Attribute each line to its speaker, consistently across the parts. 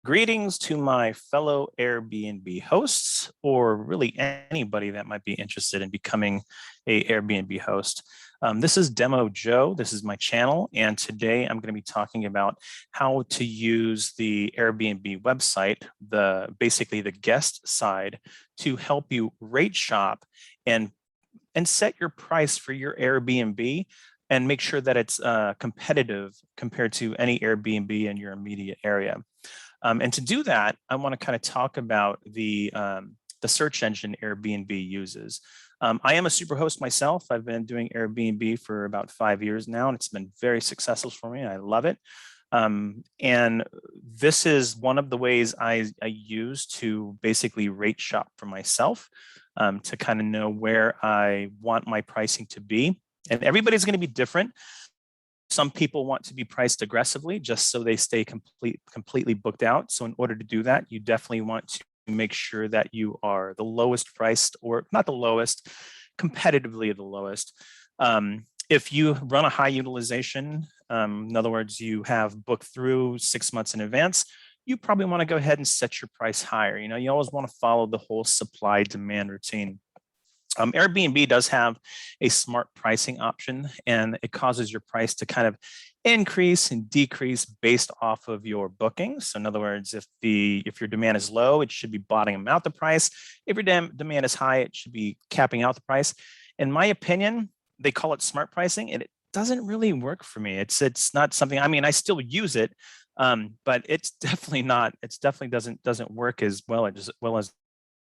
Speaker 1: Greetings to my fellow Airbnb hosts, or really anybody that might be interested in becoming a Airbnb host. This is Demo Joe. This is my channel, and today I'm going to be talking about how to use the Airbnb website, basically the guest side, to help you rate shop and set your price for your Airbnb and make sure that it's competitive compared to any Airbnb in your immediate area. And to do that, I want to kind of talk about the search engine Airbnb uses. I am a superhost myself. I've been doing Airbnb for about 5 years now, and it's been very successful for me. I love it. And this is one of the ways I use to basically rate shop for myself, to kind of know where I want my pricing to be. And everybody's going to be different. Some people want to be priced aggressively just so they stay completely booked out. So in order to do that, you definitely want to make sure that you are the lowest priced, or not the lowest, competitively the lowest. If you run a high utilization, in other words, you have booked through 6 months in advance, you probably want to go ahead and set your price higher. You know, you always want to follow the whole supply demand routine. Airbnb does have a smart pricing option, and it causes your price to kind of increase and decrease based off of your bookings. So in other words, if your demand is low, it should be bottoming out the price. If your demand is high, it should be capping out the price. In my opinion, they call it smart pricing, and it doesn't really work for me. It's not something, I mean, I still use it, but it's definitely not, it's definitely doesn't work as well as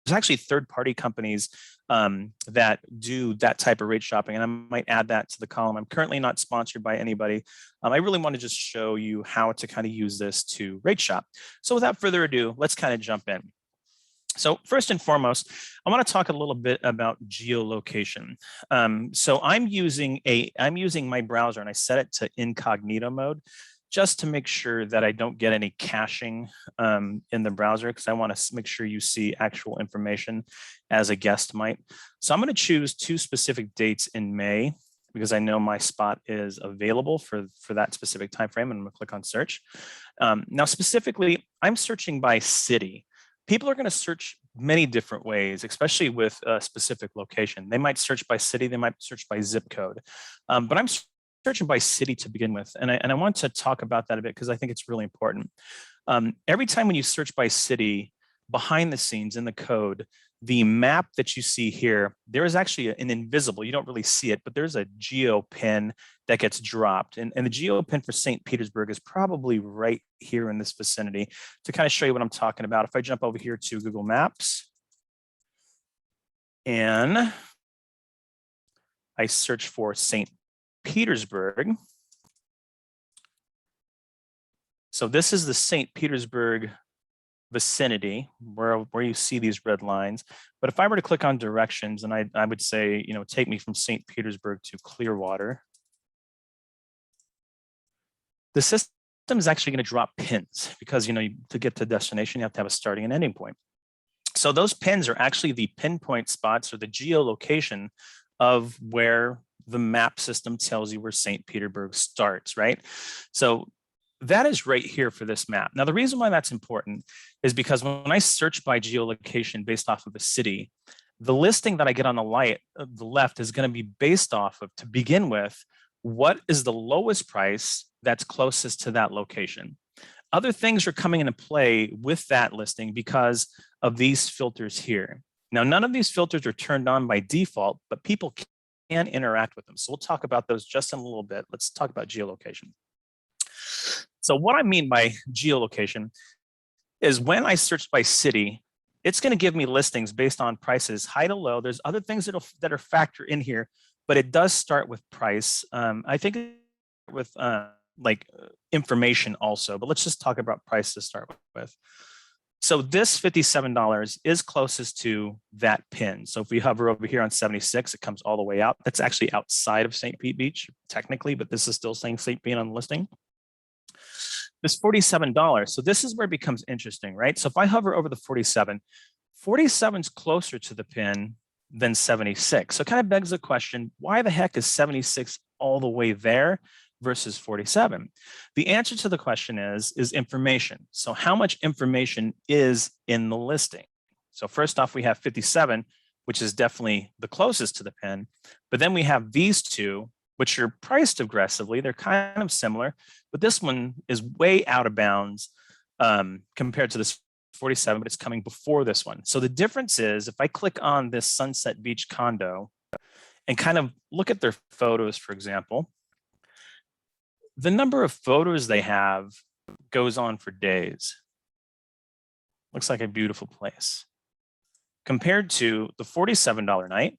Speaker 1: there's actually third-party companies that do that type of rate shopping, and I might add that to the column. I'm currently not sponsored by anybody. I really want to just show you how to kind of use this to rate shop. So without further ado, let's kind of jump in. So first and foremost, I want to talk a little bit about geolocation. So I'm using my browser, and I set it to incognito mode, just to make sure that I don't get any caching in the browser, because I want to make sure you see actual information as a guest might. So I'm going to choose 2 specific dates in May, because I know my spot is available for that specific time frame, and I'm going to click on search. Now, specifically, I'm searching by city. People are going to search many different ways, especially with a specific location. They might search by city, they might search by zip code, but I'm searching by city to begin with. And I want to talk about that a bit because I think it's really important. Every time when you search by city, behind the scenes in the code, the map that you see here, there is actually an invisible, you don't really see it, but there's a geo pin that gets dropped. And the geo pin for St. Petersburg is probably right here in this vicinity. To kind of show you what I'm talking about, if I jump over here to Google Maps and I search for St. Petersburg. So this is the St. Petersburg vicinity where you see these red lines. But if I were to click on directions, and I would say, you know, take me from St. Petersburg to Clearwater, the system is actually going to drop pins, because, you know, to get to destination, you have to have a starting and ending point. So those pins are actually the pinpoint spots, or the geolocation of where the map system tells you where St. Petersburg starts, right? So that is right here for this map. Now, the reason why that's important is because when I search by geolocation based off of a city, the listing that I get on the left is going to be based off of, to begin with, what is the lowest price that's closest to that location. Other things are coming into play with that listing because of these filters here. Now, none of these filters are turned on by default, but people can interact with them. So we'll talk about those just in a little bit. Let's talk about geolocation. So what I mean by geolocation is when I search by city, it's going to give me listings based on prices, high to low. There's other things that are factored in here, but it does start with price. I think with information also, but let's just talk about price to start with. So this $57 is closest to that pin. So if we hover over here on 76, it comes all the way out. That's actually outside of St. Pete Beach, technically, but this is still saying St. Pete on the listing. This $47, so this is where it becomes interesting, right? So if I hover over the 47 is closer to the pin than 76. So it kind of begs the question, why the heck is 76 all the way there versus 47? The answer to the question is information. So how much information is in the listing? So first off, we have 57, which is definitely the closest to the pin. But then we have these two, which are priced aggressively. They're kind of similar, but this one is way out of bounds compared to this 47, but it's coming before this one. So the difference is if I click on this Sunset Beach condo and kind of look at their photos, for example, the number of photos they have goes on for days. Looks like a beautiful place. Compared to the $47 night,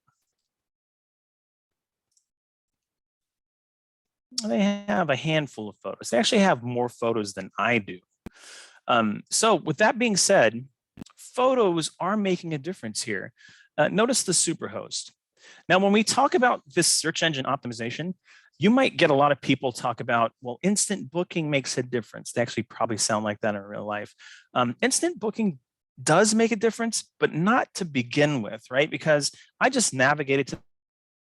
Speaker 1: they have a handful of photos. They actually have more photos than I do. So with that being said, photos are making a difference here. Notice the superhost. Now, when we talk about this search engine optimization, you might get a lot of people talk about, well, instant booking makes a difference. They actually probably sound like that in real life. Instant booking does make a difference, but not to begin with, right? Because I just navigated to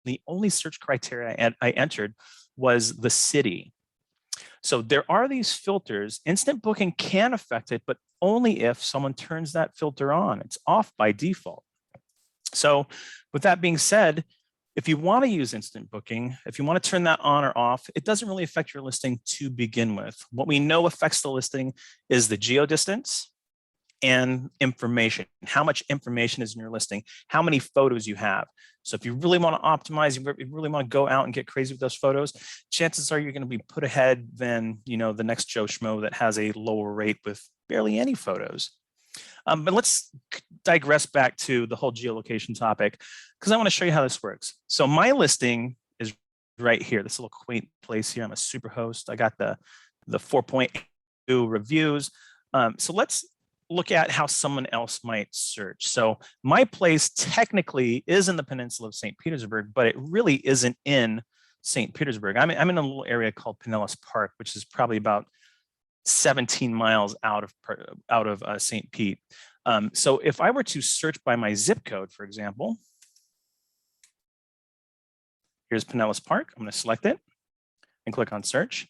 Speaker 1: the only search criteria I entered was the city. So there are these filters. Instant booking can affect it, but only if someone turns that filter on. It's off by default. So with that being said, if you want to use instant booking, if you want to turn that on or off, it doesn't really affect your listing to begin with. What we know affects the listing is the geo distance and information. How much information is in your listing, how many photos you have. So if you really want to optimize, you really want to go out and get crazy with those photos, chances are you're going to be put ahead than, you know, the next Joe Schmo that has a lower rate with barely any photos. But let's digress back to the whole geolocation topic, because I want to show you how this works. So my listing is right here, this little quaint place here. I'm a super host. I got the 4.2 reviews. So let's look at how someone else might search. So my place technically is in the peninsula of St. Petersburg, but it really isn't in St. Petersburg. I'm in a little area called Pinellas Park, which is probably about 17 miles out of St. Pete. So if I were to search by my zip code, for example, here's Pinellas Park. I'm going to select it and click on search.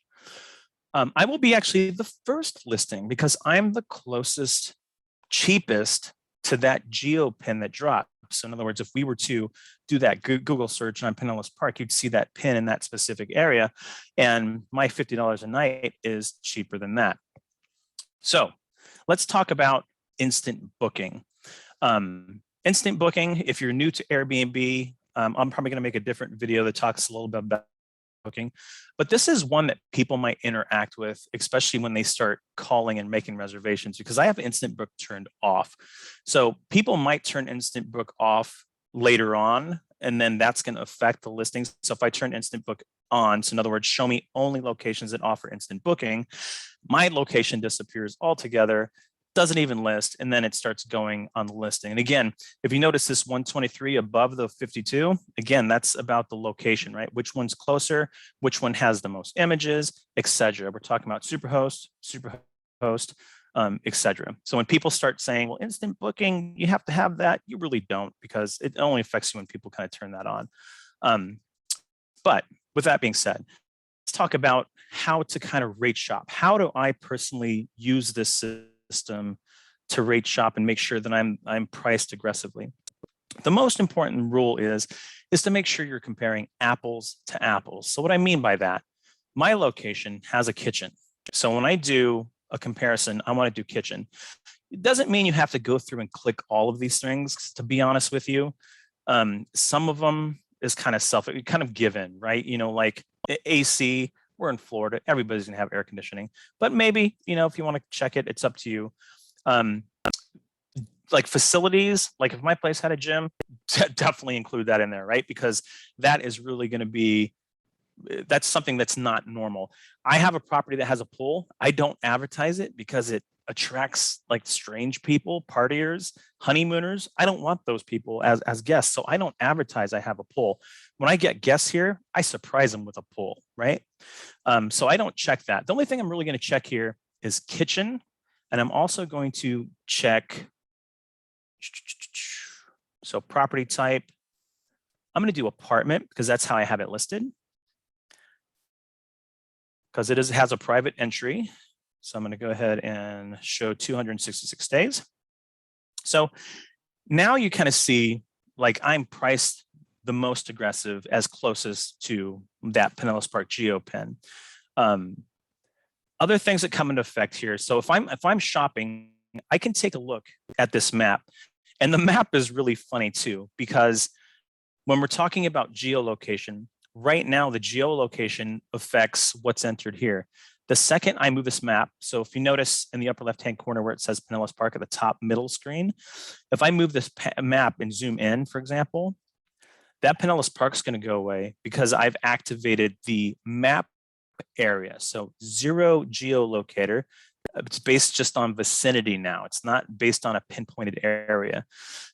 Speaker 1: I will be actually the first listing because I'm the closest, cheapest to that geo pin that dropped. So in other words, if we were to do that Google search on Pinellas Park, you'd see that pin in that specific area. And my $50 a night is cheaper than that. So let's talk about instant booking. Instant booking, if you're new to Airbnb, I'm probably going to make a different video that talks a little bit about booking, but this is one that people might interact with, especially when they start calling and making reservations, because I have instant book turned off. So people might turn instant book off later on, and then that's going to affect the listings. So if I turn instant book on, so in other words, show me only locations that offer instant booking, my location disappears altogether, doesn't even list, and then it starts going on the listing. And again, if you notice this 123 above the 52, again, that's about the location, right? Which one's closer, which one has the most images, etc. We're talking about superhost, etc. So when people start saying, well, instant booking, you have to have that, you really don't, because it only affects you when people kind of turn that on. But with that being said, let's talk about how to kind of rate shop. How do I personally use this system to rate shop and make sure that I'm priced aggressively? The most important rule is to make sure you're comparing apples to apples. So what I mean by that, my location has a kitchen. So when I do a comparison, I want to do kitchen. It doesn't mean you have to go through and click all of these things, to be honest with you. Some of them is kind of given, right? You know, like AC, we're in Florida, everybody's gonna have air conditioning, but maybe, you know, if you want to check it, it's up to you. Like facilities, like if my place had a gym, definitely include that in there, right? Because that is really going to be, that's something that's not normal. I have a property that has a pool. I don't advertise it because it attracts like strange people, partiers, honeymooners. I don't want those people as guests. So I don't advertise I have a pool. When I get guests here, I surprise them with a pool, right? So I don't check that. The only thing I'm really going to check here is kitchen. And I'm also going to check, so property type. I'm going to do apartment because that's how I have it listed. because it has a private entry. So I'm going to go ahead and show 266 days. So now you kind of see like I'm priced the most aggressive as closest to that Pinellas Park GeoPin. Other things that come into effect here. So if I'm shopping, I can take a look at this map. And the map is really funny too, because when we're talking about geolocation, right now the geolocation affects what's entered here. The second I move this map, so if you notice in the upper left-hand corner where it says Pinellas Park at the top middle screen, if I move this map and zoom in, for example, that Pinellas Park is going to go away because I've activated the map area. So zero geolocator. It's based just on vicinity now. It's not based on a pinpointed area.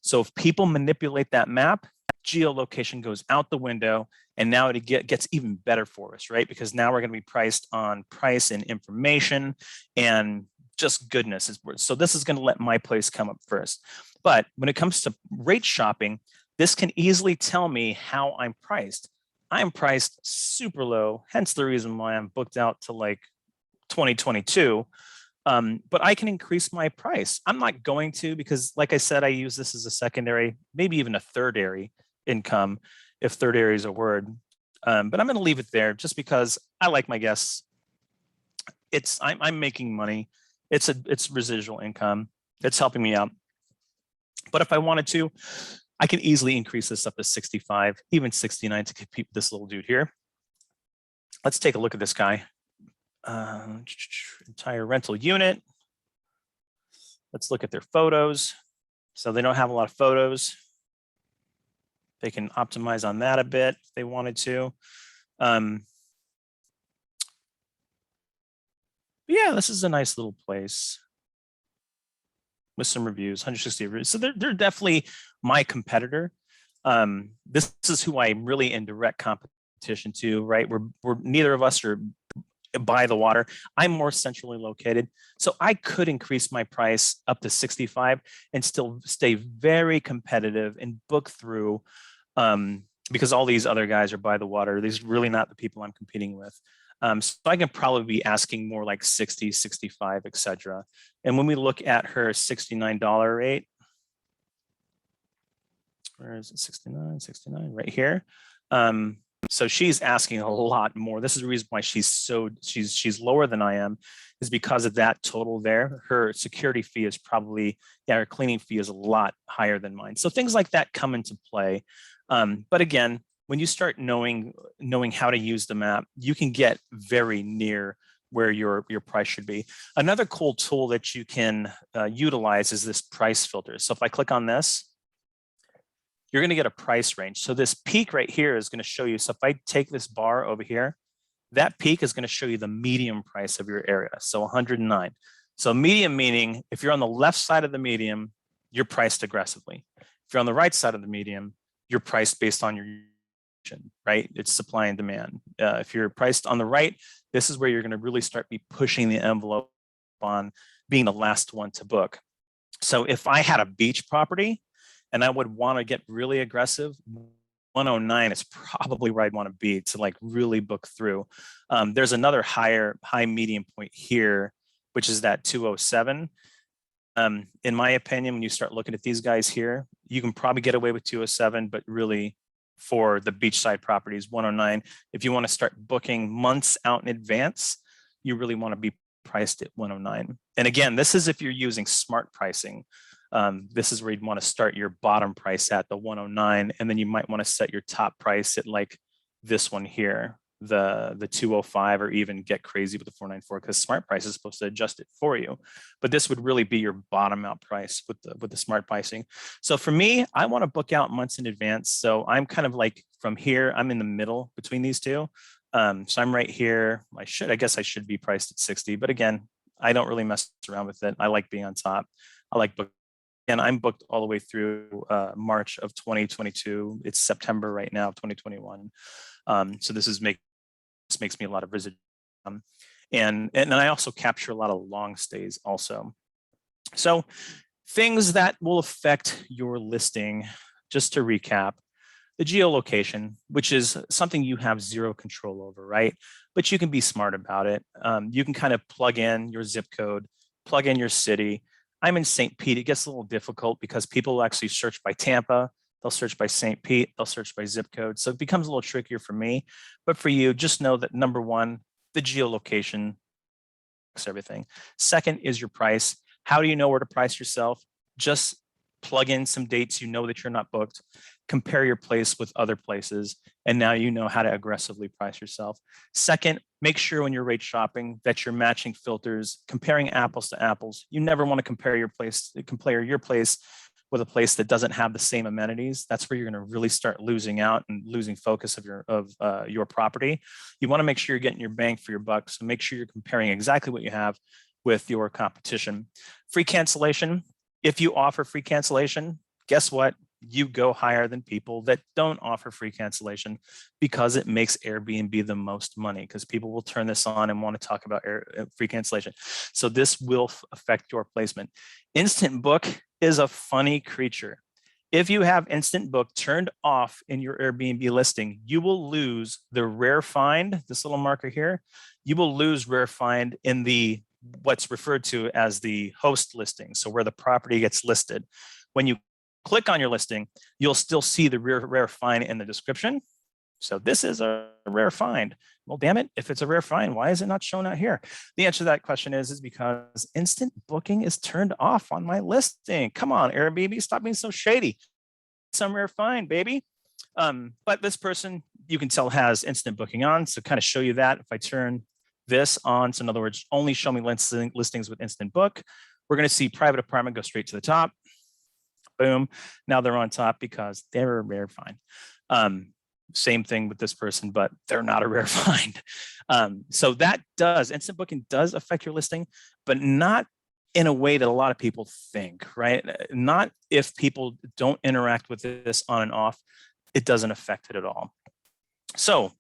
Speaker 1: So if people manipulate that map, geolocation goes out the window, and now it gets even better for us, right? Because now we're going to be priced on price and information and just goodness. So this is going to let my place come up first. But when it comes to rate shopping, this can easily tell me how I'm priced. I'm priced super low, hence the reason why I'm booked out to like 2022. But I can increase my price. I'm not going to, because like I said, I use this as a secondary, maybe even a thirdary income, if thirdary is a word. But I'm going to leave it there just because I like my guests. I'm making money. It's residual income. It's helping me out. But if I wanted to, I can easily increase this up to 65, even 69 to compete with this little dude here. Let's take a look at this guy. Entire rental unit. Let's look at their photos. So they don't have a lot of photos. They can optimize on that a bit if they wanted to. Yeah, this is a nice little place with some reviews, 160 reviews. So they're definitely my competitor. This is who I'm really in direct competition to, right? We're neither of us are by the water. I'm more centrally located. So I could increase my price up to 65 and still stay very competitive and book through, because all these other guys are by the water. These are really not the people I'm competing with. So I can probably be asking more like 60, 65, etc. And when we look at her $69 rate, where is it? 69 right here. So she's asking a lot more. This is the reason why she's lower than I am, is because of that total there. Her security fee is probably, her cleaning fee is a lot higher than mine. So things like that come into play. But again, when you start knowing how to use the map, you can get very near where your price should be. Another cool tool that you can utilize is this price filter. So if I click on this, you're going to get a price range. So this peak right here is going to show you. So if I take this bar over here, that peak is going to show you the medium price of your area. So 109. So medium meaning if you're on the left side of the medium, you're priced aggressively. If you're on the right side of the medium, you're priced based on your, right? It's supply and demand. If you're priced on the right, this is where you're going to really start pushing the envelope on being the last one to book. So if I had a beach property and I would want to get really aggressive, 109 is probably where I'd want to be to like really book through. There's another high medium point here, which is that 207. In my opinion, when you start looking at these guys here, you can probably get away with 207, but really for the beachside properties, 109. If you want to start booking months out in advance, you really want to be priced at 109. And again, this is if you're using smart pricing. This is where you'd want to start your bottom price at the 109, and then you might want to set your top price at like this one here, the 205, or even get crazy with the 494, because smart price is supposed to adjust it for you. But this would really be your bottom out price with the smart pricing. So for me, I want to book out months in advance. So I'm kind of like from here, I'm in the middle between these two. So I'm right here. I guess I should be priced at 60, but again, I don't really mess around with it. I like being on top. I like booking. And I'm booked all the way through March of 2022. It's September right now of 2021. So this makes me a lot of residual. And I also capture a lot of long stays also. So things that will affect your listing, just to recap, The geolocation, which is something you have zero control over, right? But you can be smart about it. You can kind of plug in your zip code, plug in your city. I'm in St. Pete. It gets a little difficult because people actually search by Tampa. They'll search by St. Pete. They'll search by zip code. So it becomes a little trickier for me. But for you, just know that number one, the geolocation, everything. Second is your price. How do you know where to price yourself? Just plug in some dates you know that you're not booked, compare your place with other places, and now you know how to aggressively price yourself. Second, make sure when you're rate shopping that you're matching filters, comparing apples to apples. You never want to compare your place with a place that doesn't have the same amenities. That's where you're going to really start losing out and losing focus of your property. You want to make sure you're getting your bang for your buck. So make sure you're comparing exactly what you have with your competition. Free cancellation. If you offer free cancellation, guess what? You go higher than people that don't offer free cancellation because it makes Airbnb the most money, because people will turn this on and want to talk about free cancellation. So this will affect your placement. Instant book is a funny creature. If you have instant book turned off in your Airbnb listing, you will lose the rare find, this little marker here. You will lose rare find in the what's referred to as the host listing, so where the property gets listed. When you click on your listing, you'll still see the rare find in the description. So this is a rare find. Well, damn it, if it's a rare find, why is it not shown out here? The answer to that question is because instant booking is turned off on my listing. Come on, Airbnb, stop being so shady. Some rare find, baby. But this person, you can tell, has instant booking on. So kind of show you that, if I turn this on, so in other words, only show me listings with instant book, we're going to see private apartment go straight to the top. Boom. Now they're on top because they're a rare find. Same thing with this person, but they're not a rare find. So that instant booking does affect your listing, but not in a way that a lot of people think, right? Not if people don't interact with this on and off, it doesn't affect it at all. So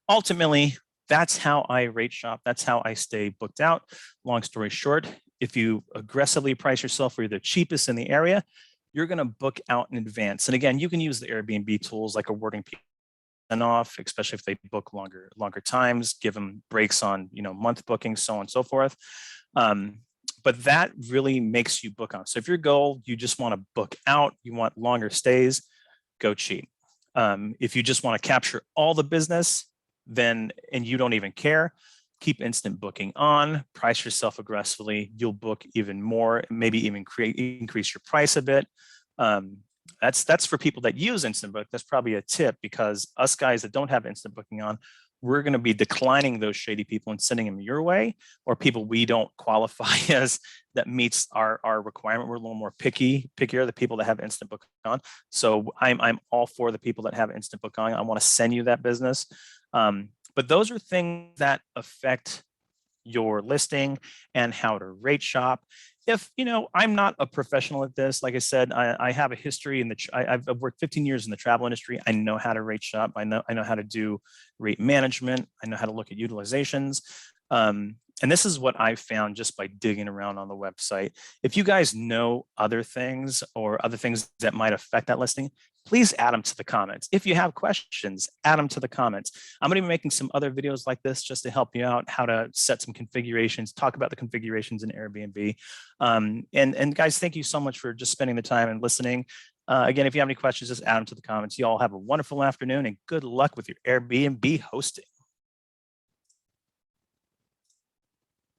Speaker 1: ultimately, that's how I rate shop. That's how I stay booked out. Long story short, if you aggressively price yourself where you're the cheapest in the area, you're going to book out in advance. And again, you can use the Airbnb tools like awarding people off, especially if they book longer times, give them breaks on month bookings, so on and so forth. But that really makes you book on. So if your goal, you just want to book out, you want longer stays, go cheap. If you just want to capture all the business, and you don't even care, keep instant booking on, price yourself aggressively, you'll book even more, maybe even increase your price a bit. That's for people that use instant book. That's probably a tip, because us guys that don't have instant booking on, we're going to be declining those shady people and sending them your way, or people we don't qualify as that meets our requirement. We're a little more pickier, the people that have instant book on. So I'm all for the people that have instant book on. I want to send you that business. But those are things that affect your listing and how to rate shop. If I'm not a professional at this, like I said, I have a history I've worked 15 years in the travel industry. I know how to rate shop. I know how to do rate management. I know how to look at utilizations. And this is what I've found just by digging around on the website. If you guys know other things or other things that might affect that listing, please add them to the comments. If you have questions, add them to the comments. I'm going to be making some other videos like this just to help you out, how to set some configurations, talk about the configurations in Airbnb. And guys, thank you so much for just spending the time and listening. Again, if you have any questions, just add them to the comments. You all have a wonderful afternoon and good luck with your Airbnb hosting.